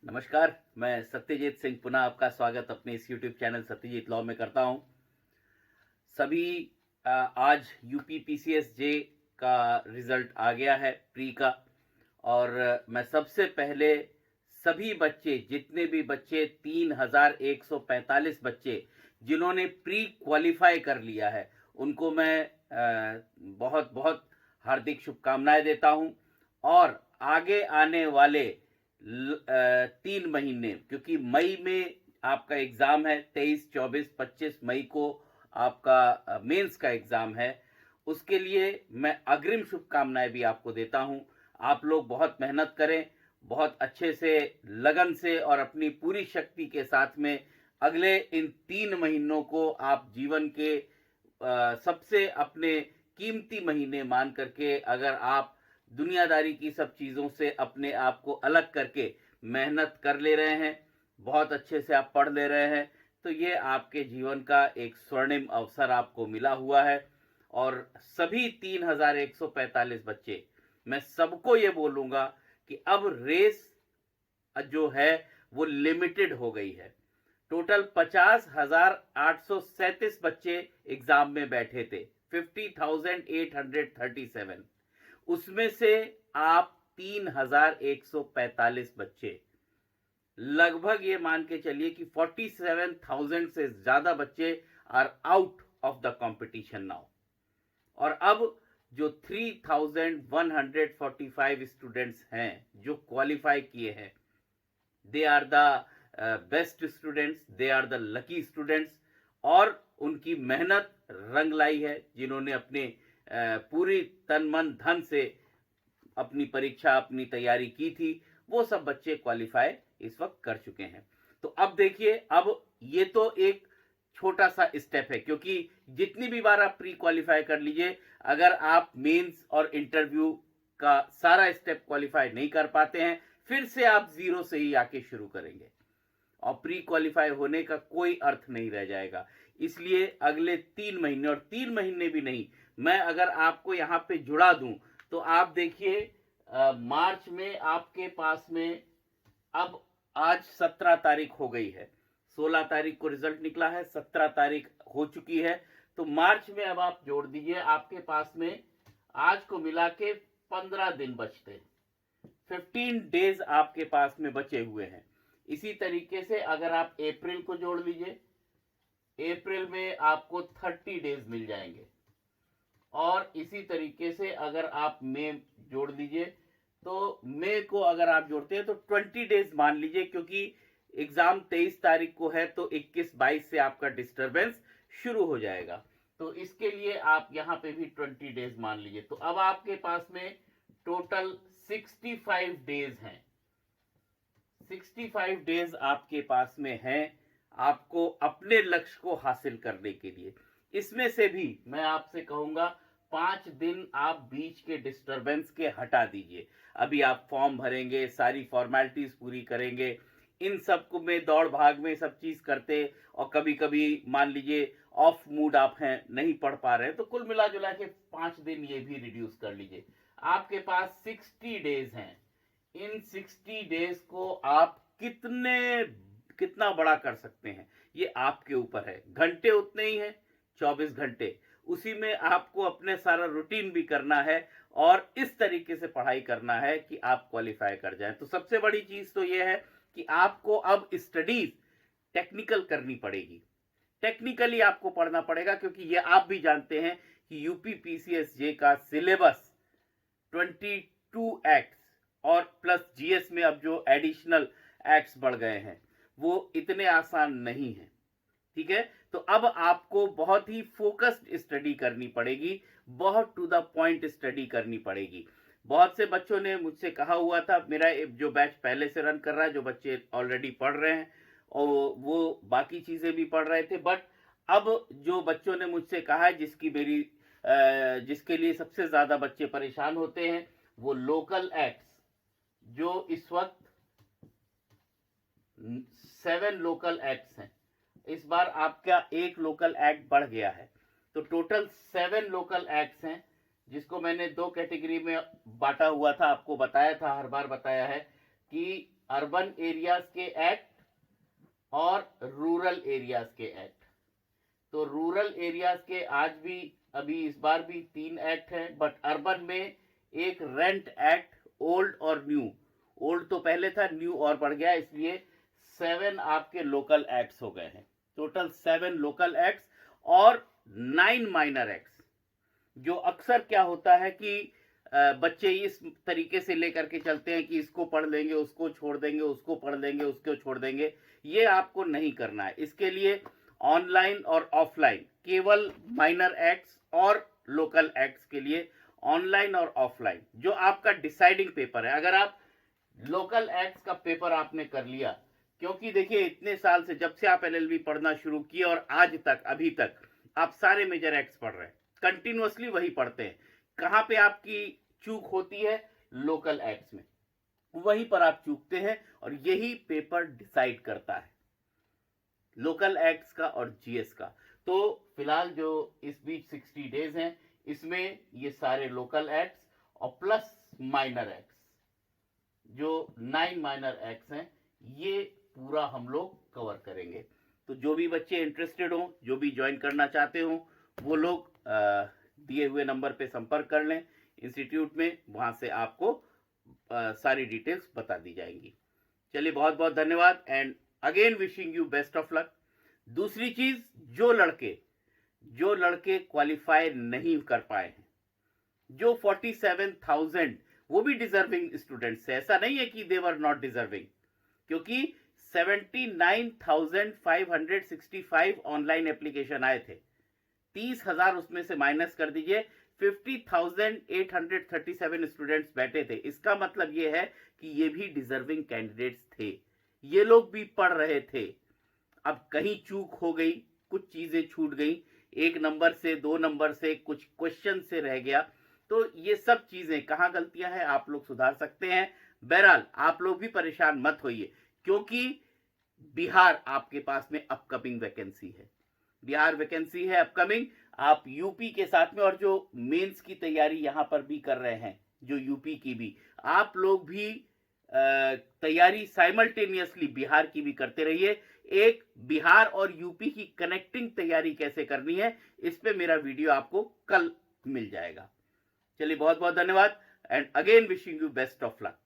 नमस्कार। मैं सत्यजीत सिंह पुनः आपका स्वागत अपने इस यूट्यूब चैनल सत्यजीत लॉ में करता हूं। सभी आज यूपी पीसीएस जे का रिजल्ट आ गया है प्री का। और मैं सबसे पहले सभी बच्चे, जितने भी बच्चे 3145 बच्चे जिन्होंने प्री क्वालिफाई कर लिया है, उनको मैं बहुत बहुत हार्दिक शुभकामनाएं देता हूं। और आगे आने वाले 3 महीने, क्योंकि मई में आपका एग्जाम है, 23, 24, 25 मई को आपका मेंस का एग्जाम है। उसके लिए मैं अग्रिम शुभकामनाएं भी आपको देता हूं। आप लोग बहुत मेहनत करें, बहुत अच्छे से, लगन से और अपनी पूरी शक्ति के साथ में अगले इन 3 महीनों को आप जीवन के सबसे अपने कीमती महीने मान करके, अगर आप दुनियादारी की सब चीज़ों से अपने आप को अलग करके मेहनत कर ले रहे हैं, बहुत अच्छे से आप पढ़ ले रहे हैं, तो ये आपके जीवन का एक स्वर्णिम अवसर आपको मिला हुआ है। और सभी 3145 बच्चे, मैं सबको ये बोलूंगा कि अब रेस जो है वो लिमिटेड हो गई है। टोटल 50,837 बच्चे एग्जाम में बैठे थे, 50,837। उसमें से आप 3,145 बच्चे, लगभग ये मान के चलिए कि 47,000 से ज्यादा बच्चे are out of the competition now. और अब जो 3,145 स्टूडेंट्स हैं जो क्वालिफाई किए हैं, they are the best students, they are the lucky students. और उनकी मेहनत रंग लाई है, जिन्होंने अपने पूरी तन मन धन से अपनी परीक्षा, अपनी तैयारी की थी, वो सब बच्चे क्वालिफाई इस वक्त कर चुके हैं। तो अब देखिए, अब ये तो एक छोटा सा स्टेप है, क्योंकि जितनी भी बार आप प्री क्वालिफाई कर लीजिए, अगर आप मेंस और इंटरव्यू का सारा स्टेप क्वालिफाई नहीं कर पाते हैं, फिर से आप जीरो से ही आके शुरू करेंगे और प्री क्वालिफाई होने का कोई अर्थ नहीं रह जाएगा। इसलिए अगले 3 महीने, और 3 महीने भी नहीं, मैं अगर आपको यहां पे जुड़ा दूं तो आप देखिए, मार्च में आपके पास में, अब आज 17 तारीख हो गई है, 16 तारीख को रिजल्ट निकला है, 17 तारीख हो चुकी है। तो मार्च में अब आप जोड़ दीजिए, आपके पास में आज को मिला के 15 दिन बचते हैं, 15 डेज आपके पास में बचे हुए हैं। इसी तरीके से अगर आप अप्रैल को जोड़ लीजिए, अप्रैल में आपको 30 डेज मिल जाएंगे। और इसी तरीके से अगर आप मई जोड़ लीजिए, तो मई को अगर आप जोड़ते हैं तो 20 डेज मान लीजिए, क्योंकि एग्जाम 23 तारीख को है, तो 21-22 से आपका डिस्टरबेंस शुरू हो जाएगा। तो इसके लिए आप यहां पे भी 20 डेज मान लीजिए। तो अब आपके पास में टोटल 65 डेज हैं, 65 डेज आपके पास में हैं आपको अपने लक्ष्य को हासिल करने के लिए। इसमें से भी मैं आपसे कहूंगा 5 दिन आप बीच के डिस्टरबेंस के हटा दीजिए। अभी आप फॉर्म भरेंगे, सारी फॉर्मेलिटीज पूरी करेंगे, इन सब को में दौड़ भाग में सब चीज करते, और कभी कभी मान लीजिए ऑफ मूड आप हैं, नहीं पढ़ पा रहे हैं, तो कुल मिला जुला के 5 दिन ये भी रिड्यूस कर लीजिए। आपके पास 60 डेज हैं। इन 60 डेज को आप कितना बड़ा कर सकते हैं, ये आपके ऊपर है। घंटे उतने ही हैं, 24 घंटे, उसी में आपको अपने सारा रूटीन भी करना है और इस तरीके से पढ़ाई करना है कि आप क्वालिफाई कर जाएं। तो सबसे बड़ी चीज तो यह है कि आपको अब स्टडीज टेक्निकल करनी पड़ेगी, टेक्निकली आपको पढ़ना पड़ेगा, क्योंकि ये आप भी जानते हैं कि यूपी पीसीएस जे का सिलेबस 22 एक्ट्स और प्लस जीएस में अब जो एडिशनल एक्ट्स बढ़ गए हैं, वो इतने आसान नहीं है। ठीक है, तो अब आपको बहुत ही फोकस्ड स्टडी करनी पड़ेगी, बहुत टू द पॉइंट स्टडी करनी पड़ेगी। बहुत से बच्चों ने मुझसे कहा हुआ था, मेरा जो बैच पहले से रन कर रहा है, जो बच्चे ऑलरेडी पढ़ रहे हैं और वो बाकी चीजें भी पढ़ रहे थे, बट अब जो बच्चों ने मुझसे कहा है, जिसके लिए सबसे ज्यादा बच्चे परेशान होते हैं, वो लोकल एक्ट्स, जो इस वक्त 7 लोकल एक्ट्स हैं। इस बार आपका एक लोकल एक्ट बढ़ गया है, तो टोटल 7 लोकल एक्ट्स हैं, जिसको मैंने 2 कैटेगरी में बांटा हुआ था, आपको बताया था, हर बार बताया है कि अर्बन एरियाज के एक्ट और रूरल एरियाज के एक्ट। तो रूरल एरियाज के आज भी अभी इस बार भी 3 एक्ट हैं, बट अर्बन में एक रेंट एक्ट, ओल्ड और न्यू। ओल्ड तो पहले था, न्यू और बढ़ गया, इसलिए 7 आपके लोकल एक्ट्स हो गए हैं। टोटल 7 लोकल एक्ट्स और 9 माइनर एक्ट्स। जो अक्सर क्या होता है कि बच्चे इस तरीके से लेकर के चलते हैं कि इसको पढ़ लेंगे, उसको छोड़ देंगे, उसको पढ़ लेंगे, उसको छोड़ देंगे। ये आपको नहीं करना है। इसके लिए ऑनलाइन और ऑफलाइन, केवल माइनर एक्ट्स और लोकल एक्ट्स के लिए ऑनलाइन और ऑफलाइन जो आपका डिसाइडिंग पेपर है। अगर आप लोकल एक्ट्स का पेपर आपने कर लिया, क्योंकि देखिए इतने साल से, जब से आप एलएलबी पढ़ना शुरू किए और आज तक, अभी तक आप सारे मेजर एक्ट्स पढ़ रहे हैं, कंटिन्यूअसली वही पढ़ते हैं। कहां पे आपकी चूक होती है? लोकल एक्ट्स में, वहीं पर आप चूकते हैं और यही पेपर डिसाइड करता है, लोकल एक्ट्स का और जीएस का। तो फिलहाल जो इस बीच 60 डेज हैं, इसमें ये सारे लोकल एक्ट्स और प्लस माइनर एक्ट्स, जो 9 माइनर एक्ट्स हैं, ये पूरा हम लोग कवर करेंगे। तो जो भी बच्चे इंटरेस्टेड हो, जो भी ज्वाइन करना चाहते हो, वो लोग दिए हुए नंबर पे संपर्क कर लें इंस्टीट्यूट में, वहां से आपको सारी डिटेल्स बता दी जाएंगी। चलिए, बहुत बहुत धन्यवाद and again wishing you best of luck. दूसरी चीज, जो लड़के क्वालिफाई नहीं कर पाए हैं, जो 47,000, वो भी डिजर्विंग स्टूडेंट्स है, ऐसा नहीं है कि दे वर नॉट डिजर्विंग, क्योंकि 79,565 ऑनलाइन एप्लीकेशन आए थे। 30,000 उसमें से माइनस कर दीजिए, 50,837 स्टूडेंट्स बैठे थे। इसका मतलब ये है कि ये भी डिजर्विंग कैंडिडेट्स थे, ये लोग भी पढ़ रहे थे। अब कहीं चूक हो गई, कुछ चीजें छूट गई, 1 नंबर से, 2 नंबर से, कुछ क्वेश्चन से रह गया, तो ये सब चीजें कहां गलतियां हैं, आप लोग सुधार सकते हैं। बहरहाल आप लोग भी परेशान मत होइए, क्योंकि बिहार आपके पास में अपकमिंग वैकेंसी है, बिहार वैकेंसी है अपकमिंग। आप यूपी के साथ में, और जो मेंस की तैयारी यहां पर भी कर रहे हैं, जो यूपी की भी, आप लोग भी तैयारी साइमल्टेनियसली बिहार की भी करते रहिए। एक बिहार और यूपी की कनेक्टिंग तैयारी कैसे करनी है, इस पे मेरा वीडियो आपको कल मिल जाएगा। चलिए, बहुत बहुत धन्यवाद and again wishing you best of luck.